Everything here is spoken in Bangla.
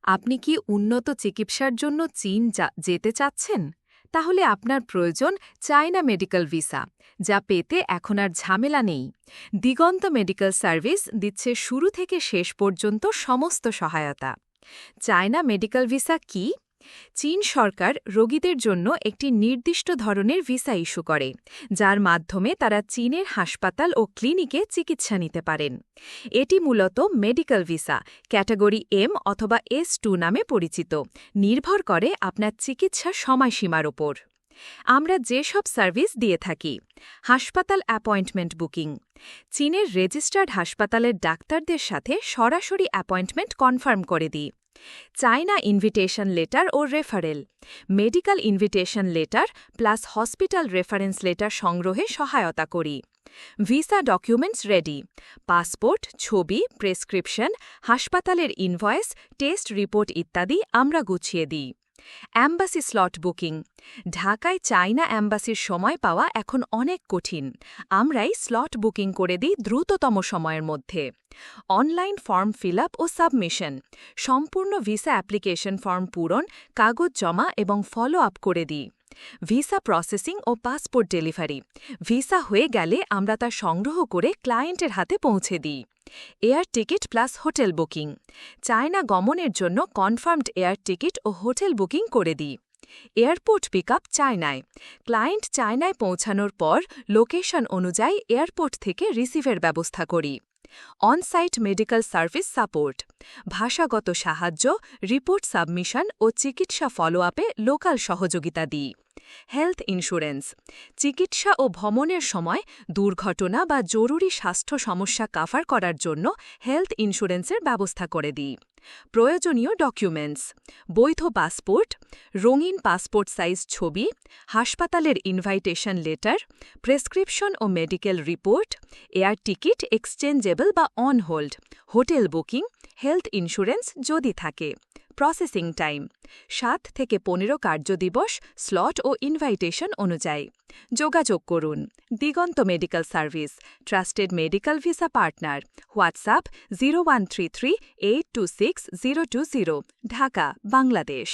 আপনি কি উন্নত চিকিৎসার জন্য চীন যেতে চাচ্ছেন? তাহলে আপনার প্রয়োজন চায়না মেডিকেল ভিসা, যা পেতে এখন আর ঝামেলা নেই। দিগন্ত মেডিকেল সার্ভিস দিচ্ছে শুরু থেকে শেষ পর্যন্ত সমস্ত সহায়তা। চায়না মেডিকেল ভিসা কি? চীন সরকার রোগীদের জন্য একটি নির্দিষ্ট ধরনের ভিসা ইস্যু করে, যার মাধ্যমে তারা চীনের হাসপাতাল ও ক্লিনিকে চিকিৎসা নিতে পারেন। এটি মূলত মেডিকেল ভিসা, ক্যাটাগরি এম অথবা S2 নামে পরিচিত, নির্ভর করে আপনার চিকিৎসার সময়সীমার ওপর। আমরা যেসব সার্ভিস দিয়ে থাকি: হাসপাতাল অ্যাপয়েন্টমেন্ট বুকিং, চীনের রেজিস্টার্ড হাসপাতালের ডাক্তারদের সাথে সরাসরি অ্যাপয়েন্টমেন্ট কনফার্ম করে দিই। চায়না ইনভিটেশন লেটার ও referral, medical invitation letter plus hospital reference letter সংগ্রহে সহায়তা করি। ভিসা ডকুমেন্টস রেডি, পাসপোর্ট, ছবি, প্রেসক্রিপশন, হাসপাতালের ইনভয়েস, টেস্ট রিপোর্ট ইত্যাদি আমরা গুছিয়ে দিই। অ্যাম্বাসি স্লট বুকিং, ঢাকায় চায়না অ্যাম্বাসির সময় পাওয়া এখন অনেক কঠিন, আমরাই স্লট বুকিং করে দিই দ্রুততম সময়ের মধ্যে। অনলাইন ফর্ম ফিল আপ ও সাবমিশন, সম্পূর্ণ ভিসা অ্যাপ্লিকেশন ফর্ম পূরণ, কাগজ জমা এবং ফলো আপ করে দিই। ভিসা প্রসেসিং ও পাসপোর্ট ডেলিভারি, ভিসা হয়ে গেলে আমরা তা সংগ্রহ করে ক্লায়েন্টের হাতে পৌঁছে দিই। Air ticket plus hotel booking, China গমনের জন্য কনফার্মড এয়ার টিকিট ও হোটেল বুকিং করে দিই। এয়ারপোর্ট পিকআপ চায়নায়, ক্লায়েন্ট চায়নায় পৌঁছানোর পর লোকেশন অনুযায়ী এয়ারপোর্ট থেকে রিসিভের ব্যবস্থা করি। অন-সাইট মেডিকেল সার্ভিস সাপোর্ট, ভাষাগত সাহায্য, রিপোর্ট সাবমিশন ও চিকিৎসা ফলো আপে লোকাল সহযোগিতা দিই। হেলথ ইন্স্যুরেন্স, চিকিৎসা ও ভ্রমণের সময় দুর্ঘটনা বা জরুরি স্বাস্থ্য সমস্যা কাভার করার জন্য হেলথ ইন্স্যুরেন্সের ব্যবস্থা করে দিই। প্রয়োজনীয় ডকুমেন্টস: বৈধ পাসপোর্ট, রঙিন পাসপোর্ট সাইজ ছবি, হাসপাতালের ইনভাইটেশন লেটার, প্রেসক্রিপশন ও মেডিকেল রিপোর্ট, এয়ার টিকিট এক্সচেঞ্জেবল বা on hold, hotel booking, health insurance যদি থাকে। প্রসেসিং টাইম 7 থেকে 15 কার্যদিবস, স্লট ও ইনভাইটেশন অনুযায়ী। যোগাযোগ করুন Digonta medical service, trusted medical visa partner. WhatsApp 0133 826 020, Dhaka, Bangladesh.